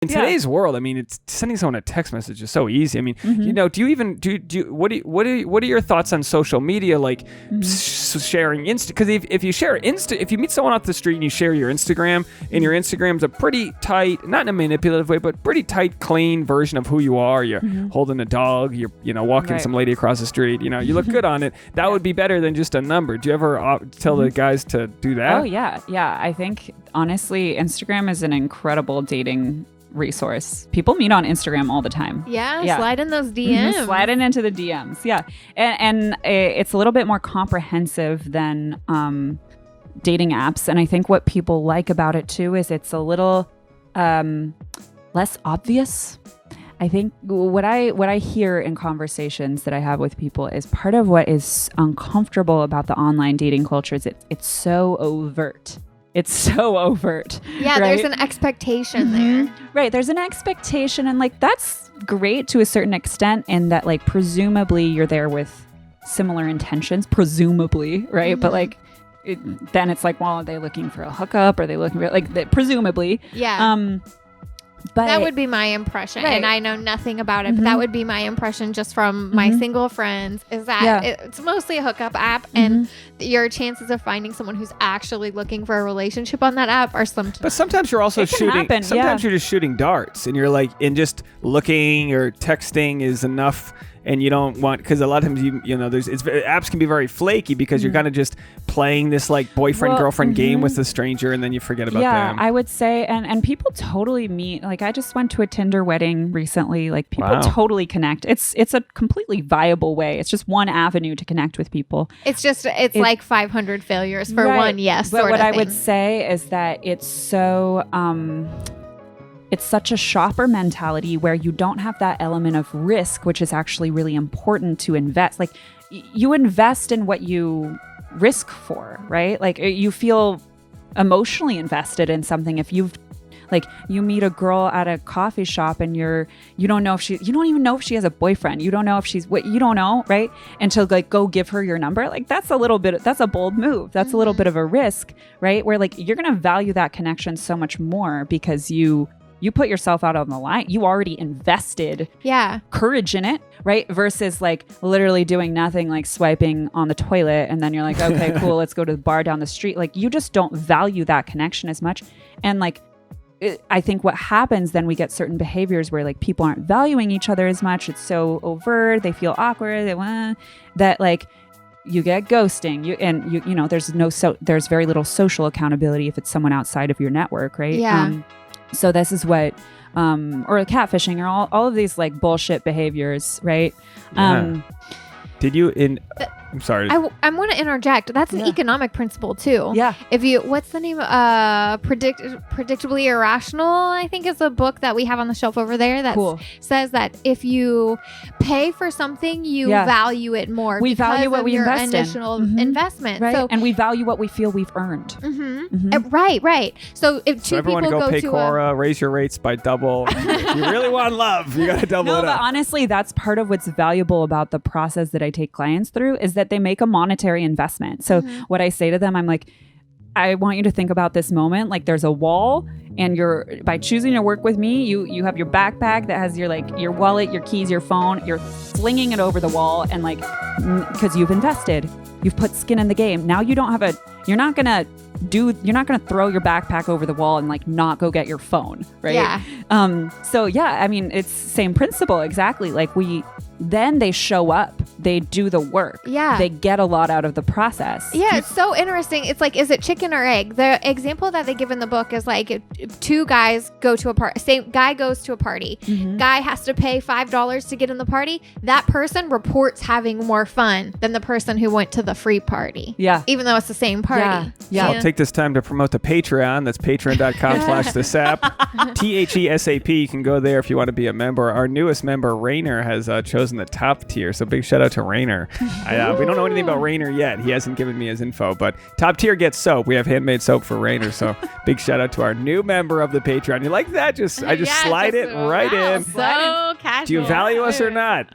In today's world, I mean, it's sending someone a text message is so easy. I mean, do you even what are your thoughts on social media, like sharing because if you share if you meet someone off the street and you share your Instagram, and your Instagram's a pretty tight, not in a manipulative way, but pretty tight, clean version of who you are. You're holding a dog, you're walking some lady across the street, you look good on it. That would be better than just a number. Do you ever tell the guys to do that? Oh yeah. I think honestly, Instagram is an incredible dating resource. People meet on Instagram all the time. Yeah. Slide in those DMs. Slide it into the DMs. Yeah. And it's a little bit more comprehensive than dating apps. And I think what people like about it too is it's a little less obvious. I think what I hear in conversations that I have with people is part of what is uncomfortable about the online dating culture is it's so overt. It's so overt. Yeah, right? There's an expectation there. Right, there's an expectation, and like that's great to a certain extent in that like presumably you're there with similar intentions, presumably, right? But like then it's like, well, are they looking for a hookup? Are they looking for like presumably? Yeah. But that would be my impression, and I know nothing about it, but that would be my impression just from my single friends, is that it's mostly a hookup app, and your chances of finding someone who's actually looking for a relationship on that app are slim to But sometimes you're also shooting, sometimes you're just shooting darts, and you're like, and just looking or texting is enough. And you don't want, because a lot of times apps can be very flaky because you're kind of just playing this like boyfriend-girlfriend game with a stranger, and then you forget about them. Yeah, I would say, and people totally meet. Like I just went to a Tinder wedding recently. Like people totally connect. It's a completely viable way. It's just one avenue to connect with people. It's like 500 failures for one yes. But what I would say is that it's so. It's such a shopper mentality where you don't have that element of risk, which is actually really important to invest. Like you invest in what you risk for, right? Like you feel emotionally invested in something. If you meet a girl at a coffee shop and you don't even know if she has a boyfriend. You don't know if you don't know, right? Until like go give her your number. Like that's a bold move. That's a little bit of a risk, right? Where like you're going to value that connection so much more because you put yourself out on the line. You already invested courage in it, right? Versus like literally doing nothing, like swiping on the toilet. And then you're like, okay, cool, let's go to the bar down the street. Like you just don't value that connection as much. And like, I think what happens then we get certain behaviors where like people aren't valuing each other as much. It's so overt. They feel awkward. That like, you get ghosting. There's very little social accountability if it's someone outside of your network, right? Yeah. So this is what, or catfishing, or all of these like bullshit behaviors, right? Yeah. I'm sorry. I want to interject. That's an economic principle too. Yeah. What's the name? Predictably Irrational, I think is a book that we have on the shelf over there that says that if you pay for something, you value it more. We value what we invest in. Initial investment. Right. So, and we value what we feel we've earned. Right. So if two everyone people go pay Cora, raise your rates by double. If you really want love, you got to double it up. No, but honestly, that's part of what's valuable about the process that I take clients through is that they make a monetary investment. So what I say to them, I'm like, I want you to think about this moment. Like there's a wall, and by choosing to work with me, you have your backpack that has your wallet, your keys, your phone. You're flinging it over the wall, and like because you've invested, you've put skin in the game. Now you don't have you're not gonna throw your backpack over the wall and like not go get your phone, right? Yeah. So yeah, I mean it's same principle exactly. Like then they show up, they do the work. Yeah. They get a lot out of the process. Yeah, it's so interesting. It's like, is it chicken or egg? The example that they give in the book is like if two guys go to a party. Same guy goes to a party. Guy has to pay $5 to get in the party. That person reports having more fun than the person who went to the free party. Yeah. Even though it's the same party. Yeah. So I'll take this time to promote the Patreon. That's patreon.com/thesap. THESAP. You can go there if you want to be a member. Our newest member, Rainer, has chosen the top tier. So big shout out to Rainer. We don't know anything about Rainer yet. He hasn't given me his info, but top tier gets soap. We have handmade soap for Rainer. So big shout out to our new member of the Patreon. You like that? I just slide it right in. So casual. Do you value us or not?